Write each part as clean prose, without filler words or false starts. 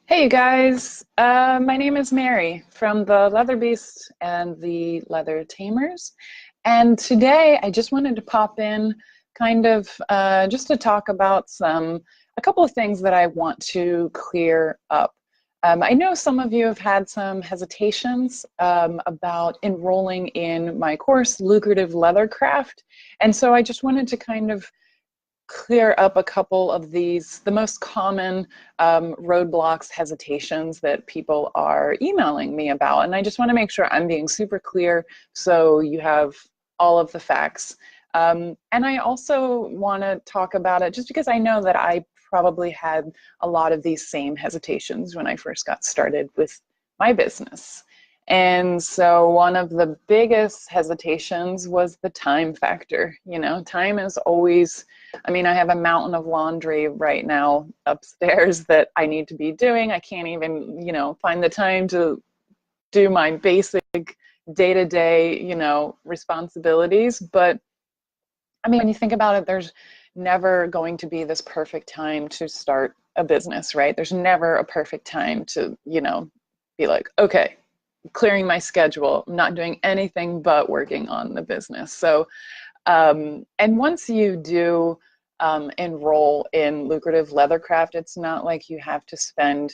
Hey you guys, my name is Mary from the Leather Beast and the Leather Tamers, and today I just wanted to pop in just to talk about a couple of things that I want to clear up. I know some of you have had some hesitations about enrolling in my course, Lucrative Leathercraft, and so I just wanted to kind of clear up a couple of the most common roadblocks, hesitations that people are emailing me about. And I just want to make sure I'm being super clear so you have all of the facts. And I also want to talk about it just because I know that I probably had a lot of these same hesitations when I first got started with my business. And so one of the biggest hesitations was the time factor. You know, time is always, I mean, I have a mountain of laundry right now upstairs that I need to be doing. I can't even, find the time to do my basic day-to-day, responsibilities. But I mean, when you think about it, there's never going to be this perfect time to start a business, right? There's never a perfect time to, be like, okay, clearing my schedule, I'm not doing anything but working on the business. So, and once you do enroll in Lucrative Leathercraft, it's not like you have to spend,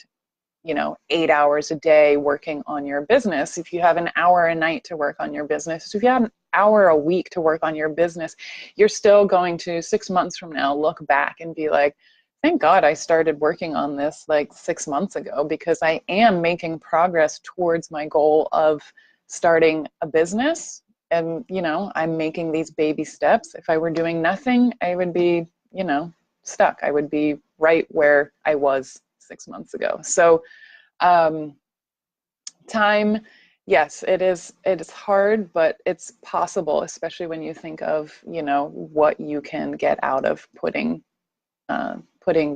8 hours a day working on your business. If you have an hour a night to work on your business, if you have an hour a week to work on your business, you're still going to 6 months from now look back and be like, thank God I started working on this like 6 months ago, because I am making progress towards my goal of starting a business. And, I'm making these baby steps. If I were doing nothing, I would be, stuck. I would be right where I was 6 months ago. So time, yes, it is hard, but it's possible, especially when you think of, what you can get out of putting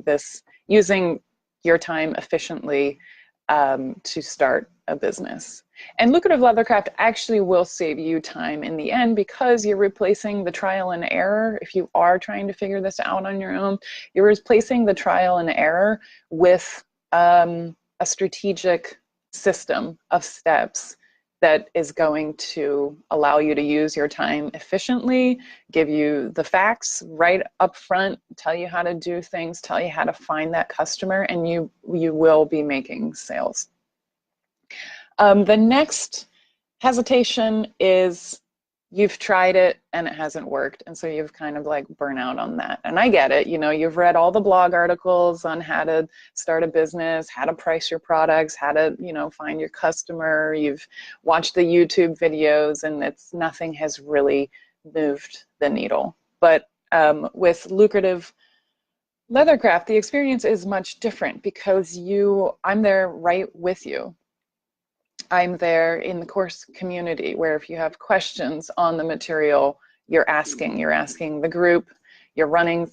this, using your time efficiently to start a business. And Lucrative Leathercraft actually will save you time in the end, because you're replacing the trial and error. If you are trying to figure this out on your own, you're replacing the trial and error with a strategic system of steps that is going to allow you to use your time efficiently, give you the facts right up front, tell you how to do things, tell you how to find that customer, and you will be making sales. The next hesitation is you've tried it and it hasn't worked, and so you've kind of like burnt out on that. And I get it, you've read all the blog articles on how to start a business, how to price your products, how to, find your customer. You've watched the YouTube videos, and nothing has really moved the needle. But with Lucrative Leathercraft, the experience is much different, because I'm there right with you. I'm there in the course community, where if you have questions on the material, you're asking the group, you're running,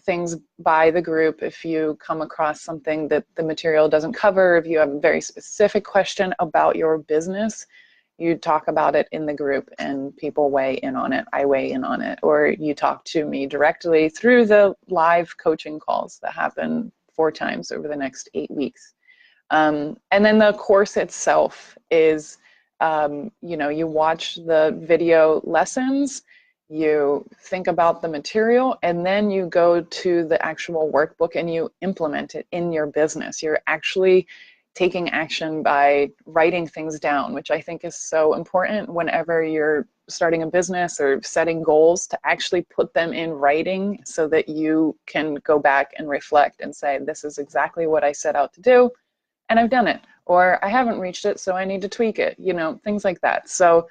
things by the group. If you come across something that the material doesn't cover, if you have a very specific question about your business, you talk about it in the group and people weigh in on it. I weigh in on it, or you talk to me directly through the live coaching calls that happen 4 times over the next 8 weeks. And then the course itself is, you watch the video lessons, you think about the material, and then you go to the actual workbook and you implement it in your business. You're actually taking action by writing things down, which I think is so important whenever you're starting a business or setting goals, to actually put them in writing so that you can go back and reflect and say, this is exactly what I set out to do, and I've done it, or I haven't reached it, so I need to tweak it, things like that. So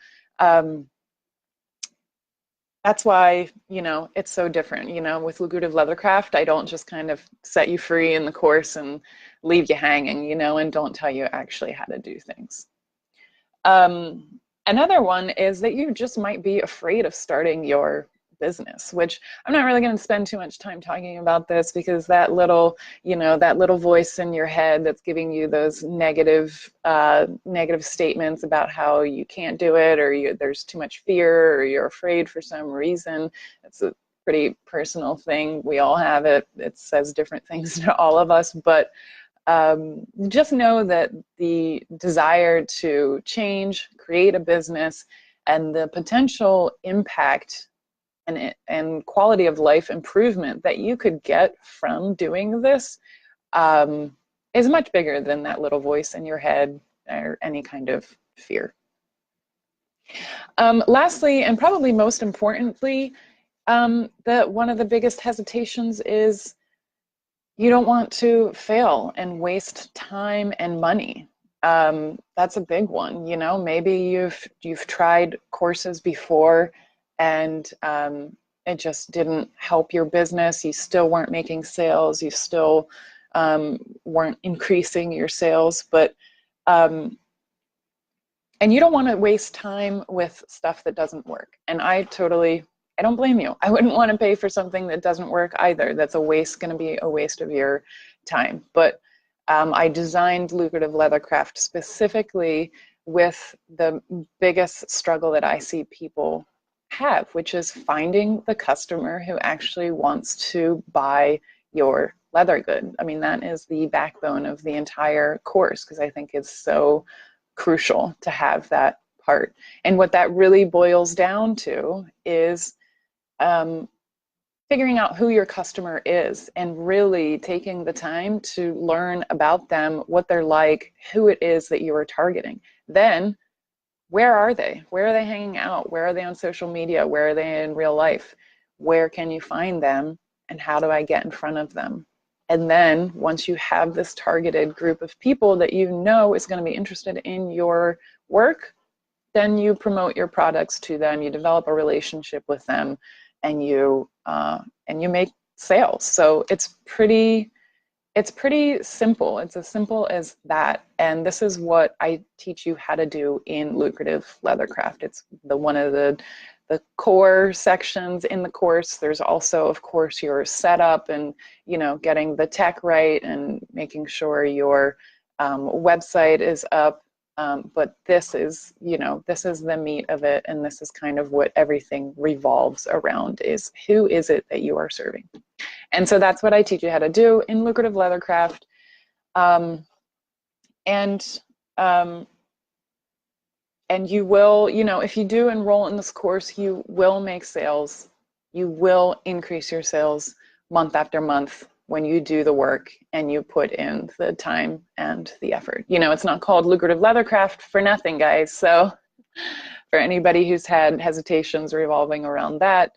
that's why, it's so different. With Lucrative Leathercraft, I don't just kind of set you free in the course and leave you hanging, and don't tell you actually how to do things. Another one is that you just might be afraid of starting your business, which I'm not really going to spend too much time talking about this, because that little voice in your head that's giving you those negative statements about how you can't do it, or there's too much fear, or you're afraid for some reason. It's a pretty personal thing. We all have it. It says different things to all of us, but Just know that the desire to change, create a business, and the potential impact and quality of life improvement that you could get from doing this is much bigger than that little voice in your head or any kind of fear. Lastly, and probably most importantly, one of the biggest hesitations is you don't want to fail and waste time and money. That's a big one. You know, maybe you've tried courses before and it just didn't help your business. You still weren't making sales. You still weren't increasing your sales, but and you don't want to waste time with stuff that doesn't work. And I don't blame you. I wouldn't want to pay for something that doesn't work either. That's going to be a waste of your time. But I designed Lucrative Leathercraft specifically with the biggest struggle that I see people have, which is finding the customer who actually wants to buy your leather good. I mean, that is the backbone of the entire course, because I think it's so crucial to have that part. And what that really boils down to is figuring out who your customer is and really taking the time to learn about them, what they're like, who it is that you are targeting. Then, where are they? Where are they hanging out? Where are they on social media? Where are they in real life? Where can you find them? And how do I get in front of them? And then once you have this targeted group of people that you know is going to be interested in your work, then you promote your products to them, you develop a relationship with them, and you make sales. So it's pretty simple. It's as simple as that. And this is what I teach you how to do in Lucrative Leathercraft. It's one of the core sections in the course. There's also, of course, your setup and, you know, getting the tech right and making sure your website is up. But this is, you know, this is the meat of it. And this is kind of what everything revolves around, is who is it that you are serving? And so that's what I teach you how to do in Lucrative Leathercraft. And you will, you know, if you do enroll in this course, you will make sales. You will increase your sales month after month when you do the work and you put in the time and the effort. You know, it's not called Lucrative Leathercraft for nothing, guys. So for anybody who's had hesitations revolving around that,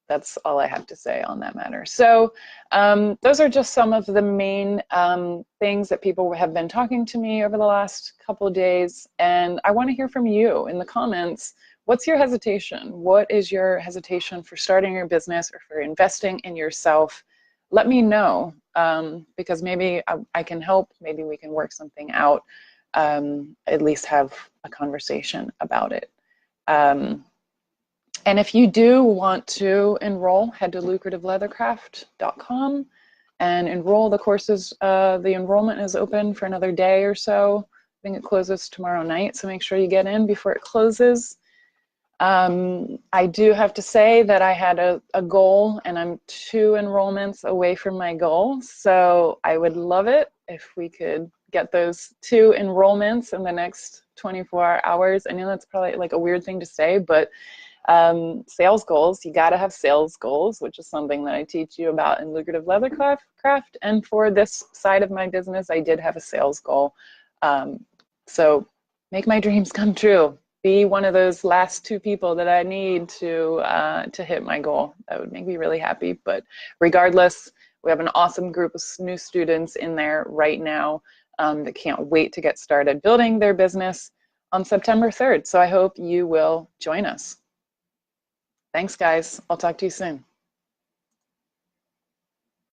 that's all I have to say on that matter. So those are just some of the main things that people have been talking to me over the last couple of days. And I want to hear from you in the comments. What's your hesitation? What is your hesitation for starting your business or for investing in yourself? Let me know, because maybe I can help. Maybe we can work something out, at least have a conversation about it. And if you do want to enroll, head to lucrativeleathercraft.com and enroll. The courses, the enrollment is open for another day or so. I think it closes tomorrow night, so make sure you get in before it closes. I do have to say that I had a goal, and I'm 2 enrollments away from my goal. So I would love it if we could get those 2 enrollments in the next 24 hours. I know that's probably like a weird thing to say, but sales goals, you got to have sales goals, which is something that I teach you about in Lucrative Leathercraft. And for this side of my business, I did have a sales goal. So make my dreams come true. Be one of those last 2 people that I need to hit my goal. That would make me really happy. But regardless, we have an awesome group of new students in there right now that can't wait to get started building their business on September 3rd. So I hope you will join us. Thanks, guys. I'll talk to you soon.